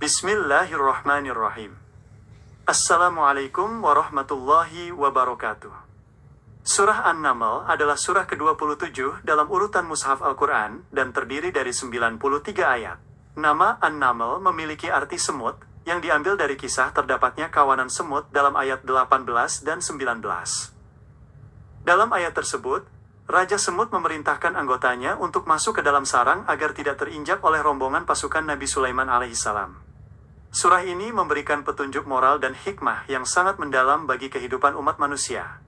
Bismillahirrahmanirrahim. Assalamualaikum warahmatullahi wabarakatuh. Surah An-Naml adalah surah ke-27 dalam urutan Mushaf Al-Quran dan terdiri dari 93 ayat. Nama An-Naml memiliki arti semut, yang diambil dari kisah terdapatnya kawanan semut dalam ayat 18 dan 19. Dalam ayat tersebut, Raja Semut memerintahkan anggotanya untuk masuk ke dalam sarang agar tidak terinjak oleh rombongan pasukan Nabi Sulaiman alaihissalam. Surah ini memberikan petunjuk moral dan hikmah yang sangat mendalam bagi kehidupan umat manusia.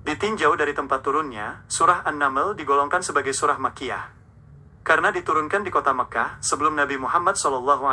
Ditinjau dari tempat turunnya, surah An-Naml digolongkan sebagai surah Makkiyah. Karena diturunkan di kota Mekkah sebelum Nabi Muhammad SAW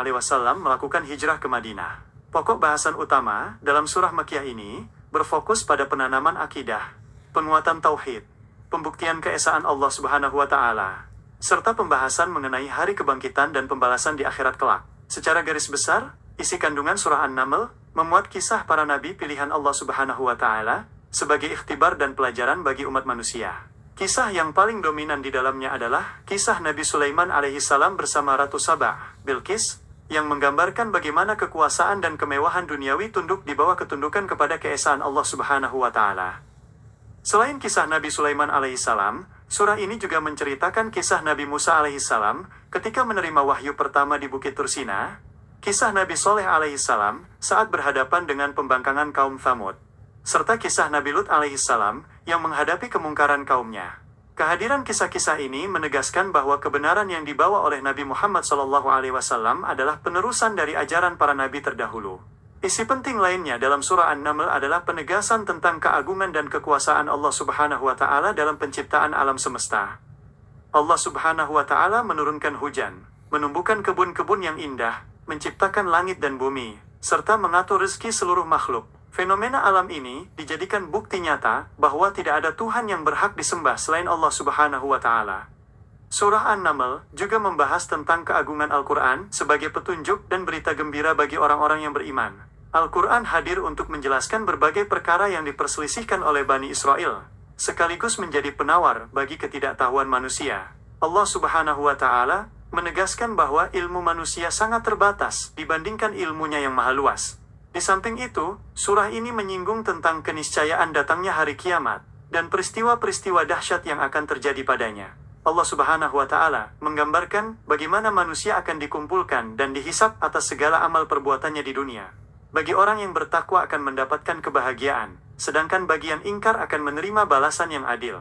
melakukan hijrah ke Madinah. Pokok bahasan utama dalam surah Makkiyah ini berfokus pada penanaman akidah, penguatan tauhid, pembuktian keesaan Allah Subhanahu wa Ta'ala, serta pembahasan mengenai hari kebangkitan dan pembalasan di akhirat kelak. Secara garis besar, isi kandungan surah An-Naml memuat kisah para nabi pilihan Allah Subhanahu wa Ta'ala sebagai ikhtibar dan pelajaran bagi umat manusia. Kisah yang paling dominan di dalamnya adalah kisah Nabi Sulaiman alaihissalam bersama Ratu Sabah, Bilqis, yang menggambarkan bagaimana kekuasaan dan kemewahan duniawi tunduk di bawah ketundukan kepada keesaan Allah Subhanahu wa Ta'ala. Selain kisah Nabi Sulaiman alaihissalam, surah ini juga menceritakan kisah Nabi Musa alaihissalam ketika menerima wahyu pertama di Bukit Tursina, kisah Nabi Soleh alaihissalam saat berhadapan dengan pembangkangan kaum Thamud, serta kisah Nabi Lut alaihissalam yang menghadapi kemungkaran kaumnya. Kehadiran kisah-kisah ini menegaskan bahwa kebenaran yang dibawa oleh Nabi Muhammad SAW adalah penerusan dari ajaran para nabi terdahulu. Isi penting lainnya dalam surah An-Naml adalah penegasan tentang keagungan dan kekuasaan Allah Subhanahu wa Ta'ala dalam penciptaan alam semesta. Allah Subhanahu wa Ta'ala menurunkan hujan, menumbuhkan kebun-kebun yang indah, menciptakan langit dan bumi, serta mengatur rezeki seluruh makhluk. Fenomena alam ini dijadikan bukti nyata bahwa tidak ada Tuhan yang berhak disembah selain Allah Subhanahu wa Ta'ala. Surah An-Naml juga membahas tentang keagungan Al-Quran sebagai petunjuk dan berita gembira bagi orang-orang yang beriman. Al-Quran hadir untuk menjelaskan berbagai perkara yang diperselisihkan oleh Bani Israel, sekaligus menjadi penawar bagi ketidaktahuan manusia. Allah Subhanahu wa Ta'ala menegaskan bahwa ilmu manusia sangat terbatas dibandingkan ilmunya yang maha luas. Di samping itu, surah ini menyinggung tentang keniscayaan datangnya hari kiamat dan peristiwa-peristiwa dahsyat yang akan terjadi padanya. Allah Subhanahu wa Ta'ala menggambarkan bagaimana manusia akan dikumpulkan dan dihisap atas segala amal perbuatannya di dunia. Bagi orang yang bertakwa akan mendapatkan kebahagiaan, sedangkan bagi yang ingkar akan menerima balasan yang adil.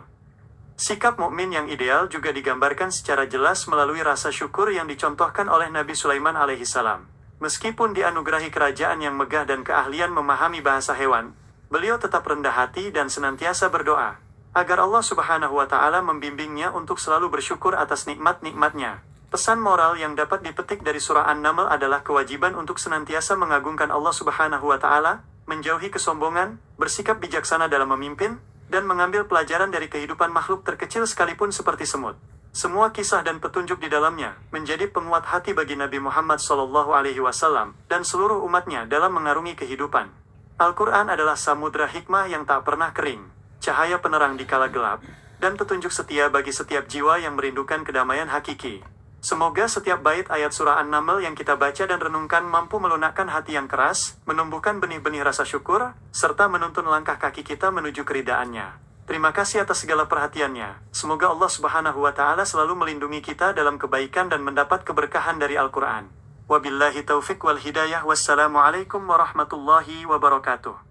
Sikap mukmin yang ideal juga digambarkan secara jelas melalui rasa syukur yang dicontohkan oleh Nabi Sulaiman alaihissalam. Meskipun dianugerahi kerajaan yang megah dan keahlian memahami bahasa hewan, beliau tetap rendah hati dan senantiasa berdoa agar Allah Subhanahu wa Ta'ala membimbingnya untuk selalu bersyukur atas nikmat-nikmatnya. Pesan moral yang dapat dipetik dari surah An-Naml adalah kewajiban untuk senantiasa mengagungkan Allah Subhanahu wa Ta'ala, menjauhi kesombongan, bersikap bijaksana dalam memimpin, dan mengambil pelajaran dari kehidupan makhluk terkecil sekalipun seperti semut. Semua kisah dan petunjuk di dalamnya menjadi penguat hati bagi Nabi Muhammad SAW dan seluruh umatnya dalam mengarungi kehidupan. Al-Quran adalah samudra hikmah yang tak pernah kering, cahaya penerang di kala gelap, dan petunjuk setia bagi setiap jiwa yang merindukan kedamaian hakiki. Semoga setiap bait ayat surah An-Naml yang kita baca dan renungkan mampu melunakkan hati yang keras, menumbuhkan benih-benih rasa syukur, serta menuntun langkah kaki kita menuju keridhaannya. Terima kasih atas segala perhatiannya. Semoga Allah Subhanahu wa Ta'ala selalu melindungi kita dalam kebaikan dan mendapat keberkahan dari Al-Quran. Wabillahi taufiq wal hidayah. Wassalamualaikum warahmatullahi wabarakatuh.